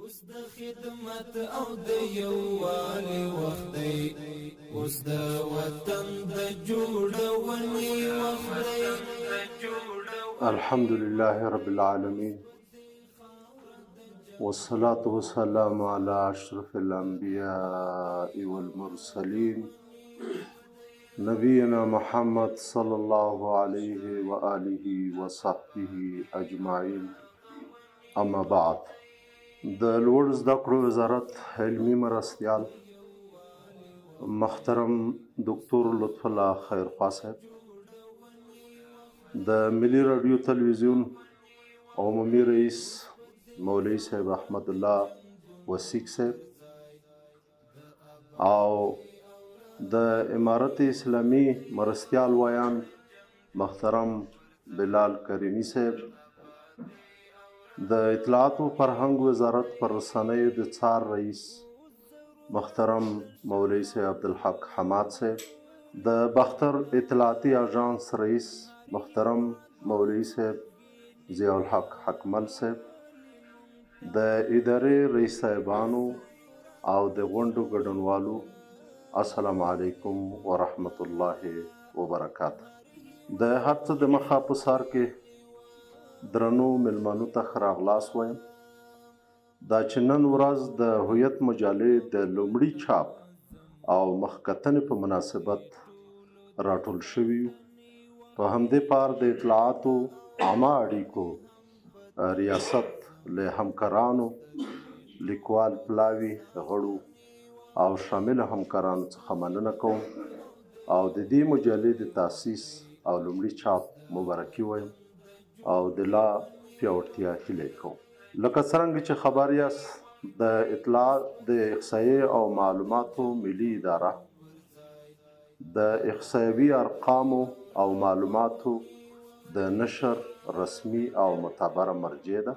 اوس د خدمت او د یووالي وخت دی، اوس د وطن د جوړونې وخت دی. الحمد لله رب العالمين والصلاة والسلام على أشرف الأنبياء والمرسلين نبينا محمد صلى الله عليه وآله وصحبه أجمعين. أما بعد، د لوړ زده کړو وزارت علمي مرستیال محترم دکتور لطف الله خیرخوا صاحب، د ملي رادیو تلویزیون عمومي رئیس مولوي صاحب احمد الله وسیق صاحب او د امارت اسلامي مرستیال ویان محترم بلال کریمی صاحب، د اطلاعات و فرهنګ وزارت پر رسنیو د څار رئیس محترم مولوي صاحب عبدالحق حماد صاحب، د بختر اطلاعاتي اژانس رئیس محترم مولوي صاحب ضیاء الحق حکمل صاحب، د ادارې رئیس صاحبانو او د غونډو ګډونوالو، السلام علیکم ورحمت الله وبرکاته. د هر څه د مخه په سار کې درنو مېلمنو ته ښه راغلاست وایم. دا چې نن ورځ د هویت مجلې د لومړي چاپ او مخکتنې په مناسبت راټول شوي یو. په همدې پار د اطلاعاتو عامه اړیکو ریاست له همکارانو، لیکوال پلاوي غړو او شامل همکارانو څخه مننه کوم او د دې مجلې د تاسیس او لومړي چاپ مبارکي وایم او د لا پیاوړتیا هیله کوم. لکه څرنګه چې خبر یاست، د اطلاع د احصایې او معلوماتو ملي اداره د احصایوي ارقامو او معلوماتو د نشر رسمي او معتبره مرجع ده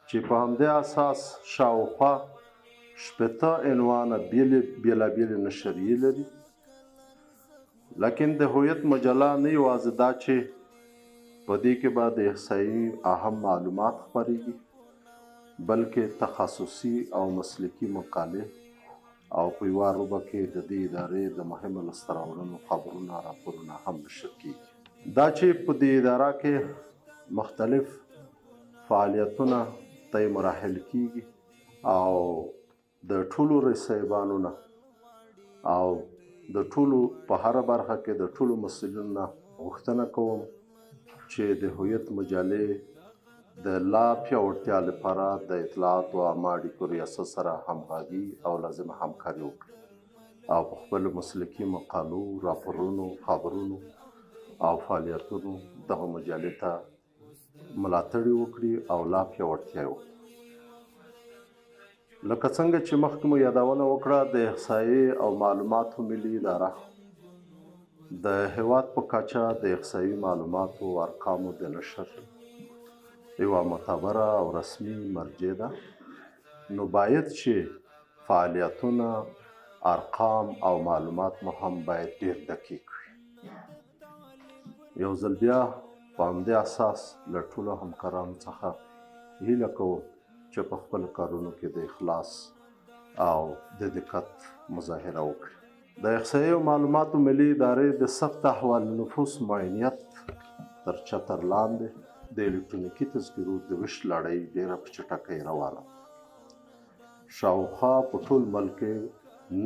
چې په همدې اساس شاوخوا 80 عنوانه بېلابېلې نشریې لري. لیکن د هویت مجله نه یوازې دا چې په دې کې به د احصایي اهم معلومات خپرېږي، بلکې تخصصي او مسلکي مقالې او په یوه روبه کې د دې ادارې د مهمو لاسته راوړنو خبرونه راپورونه هم نشر کېږي. دا چې په دې اداره کې مختلف فعالیتونه طی مراحل کېږي او د ټولو رئیس صاحبانو نه او د ټولو په هره برخه کې د ټولو مسؤلینو نه غوښتنه کوم چې د هویت مجلې د لا پیاوړتیا لپاره د اطلاعاتو عامه اړیکو ریاست سره همغږي او لازمه همکاري وکړي او په خپلو مسلکي مقالو، راپورونو، خبرونو او فعالیتونو دغه مجلې ته ملاتړ وکړي او لا پیاوړتیا وکړي. لکه څنګه چې مخکې مو یادونه وکړه، د احصایې او معلوماتو ملي اداره د هیواد په کچه د احصایي معلوماتو او ارقامو د نشر یوه معتبره او رسمي مرجع ده. نو باید چې فعالیتونه، ارقام او معلومات مو هم باید ډیر دقیق وي. یو ځل بیا په همدې اساس له ټولو همکارانو څخه هیله کوم چې په خپل کارونو کې د اخلاص او د دقت مظاهره وکړي. د احصایې او معلوماتو ملي ادارې د سخت احوال نفوس معاینیت تر چتر لاندې د الکترونیکي تذکرو د ویش لړۍ ډیره په چټکۍ روانه ده. شاوخوا په ټول ملک کې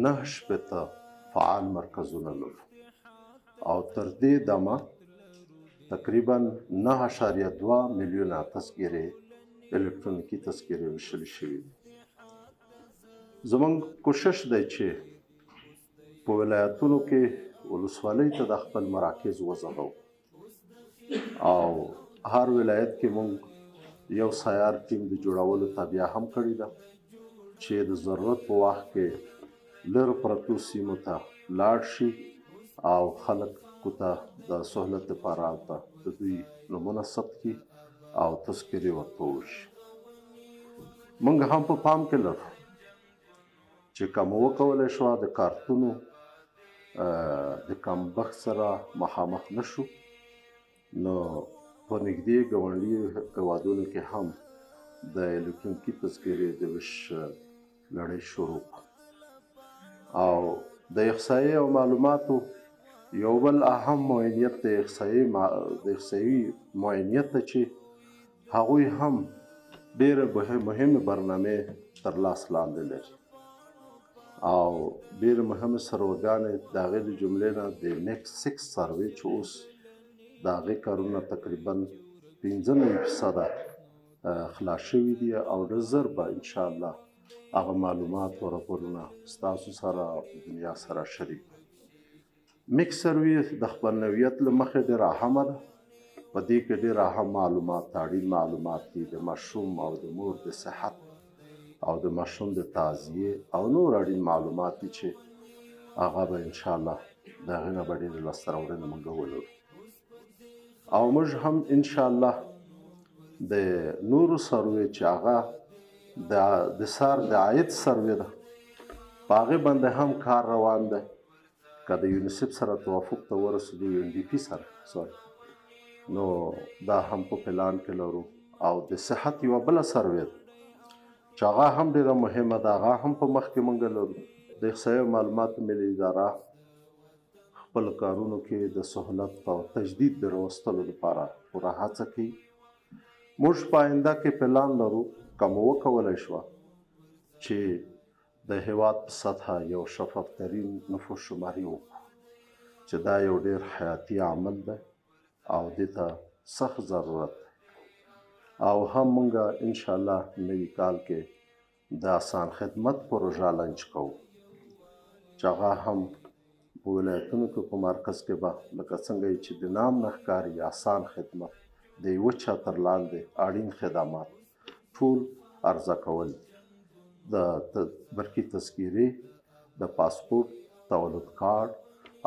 9 فعال مرکزونه لرو او تر دې دمه تقریبا 9.2 میلیونه تذکرې الکترونیکي تذکرې ویشل شوي دي. زموږ کوشش دی چې په ولایتونو کې ولسوالۍ ته د خپل مراکز وځغو او هر ولایت کې موږ یو سیار ټیم د جوړولو تابیا هم کړې ده چې د ضرورت په وخت کې لر پرتو سیمو ته لاړ شي او خلکو ته د سهولت لپاره هلته د دوی نومونه ثبت کړي او تذکرې ورته وشي. موږ هم په پام کې لرو چې کوم وکولی شوه د کارتونو د کمبخت سره مخامخ نشو، نو په نږدې ګاونډي هېوادونو کې هم د الکترونیکي تذکرې د ویش لړۍ شروع او د احصایې او معلوماتو یو بل اهم معاینیت د احصایي معاینیت ته چې هغوی هم ډېرې مهمې برنامې تر لاس لاندې لري او ډېرې مهمې سروګانې د هغې د جملې نه د نیکسټ 6 سروې چې اوس د هغې کارونه تقریبا 95% خلاص شوي دي او ډېر ژر به انشاءالله هغه معلومات او راپورونه ستاسو سره او دنیا سره شریک میکس سروې د خپل نوعیت له مخې ډېره اهمه ده په دې کې ډېر اهم معلومات اړین معلومات دي د ماشوم او د مور د صحت او د ماشوم د تغذیې او نور اړین معلومات دي چې هغه به انشاءالله د هغې نه به ډېرې لاسته راوړنې موږ ولرو او موږ هم انشاءالله د نورو سروې چې هغه د سار د عاید سروې ده په هغې باندې هم کار روان دی که د یونیسف سره توافق ته ورسېدو UNDP سره نو دا هم په پلان کې لرو او د صحت یوه بله سروې ده چې هغه هم ډېره مهمه ده هغه هم په مخ کې موږ لرو د احصایي او معلوماتو ملي اداره خپل کارونو کې د سهولت او تجدید د راوستلو لپاره پوره هڅه کوي موږ په آینده کې پلان لرو که مو وکولی شوه چې د هېواد په سطحه یو شفاف ترین نفوس شماري وکړو چې دا یو ډېر حیاتي عمل دی او دې ته سخت ضرورت دی او هم موږ انشاءالله نوي کال کې د آسان خدمت پروژه لانچ کوو چې هغه هم په ولایتونو کې په مرکز کې به لکه څنګه چې د نام نه ښکاري آسان خدمت د یوه چتر لاندې اړین خدمات ټول عرضه کول د برقي تذکیرې د پاسپورت تولد کارت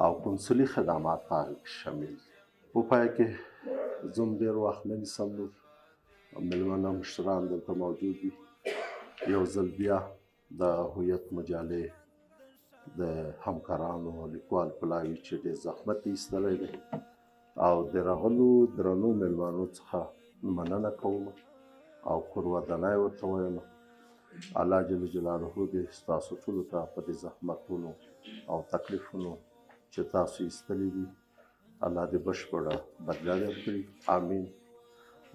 او قونسلي خدمات په هغې کې شامل دي په پای کې زه ډېر وخت نه نیسم نور مېلمانه مشران دلته موجود دي یو ځل بیا د هویت مجالې د همکارانو لیکوال پلاوي چې ډېر زحمت یې ایستلی دی او د راغلو درنو مېلمانو څخه مننه کوم او کورودنی ورته وایم الله جل جلاله دې ستاسو ټولو ته په دې زحمتونو او تکلیفونو چې تاسو ایستلي دي الله دې بشپړه بدله درکړي آمین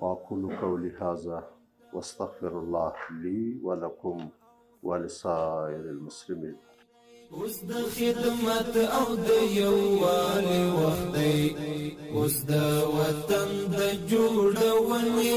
واقول قولي هذا واستغفر الله لي ولكم ولسائر المسلمين اوس د خدمت او د یووالي وخت دی اوس د وطن د جوړونې وخت دی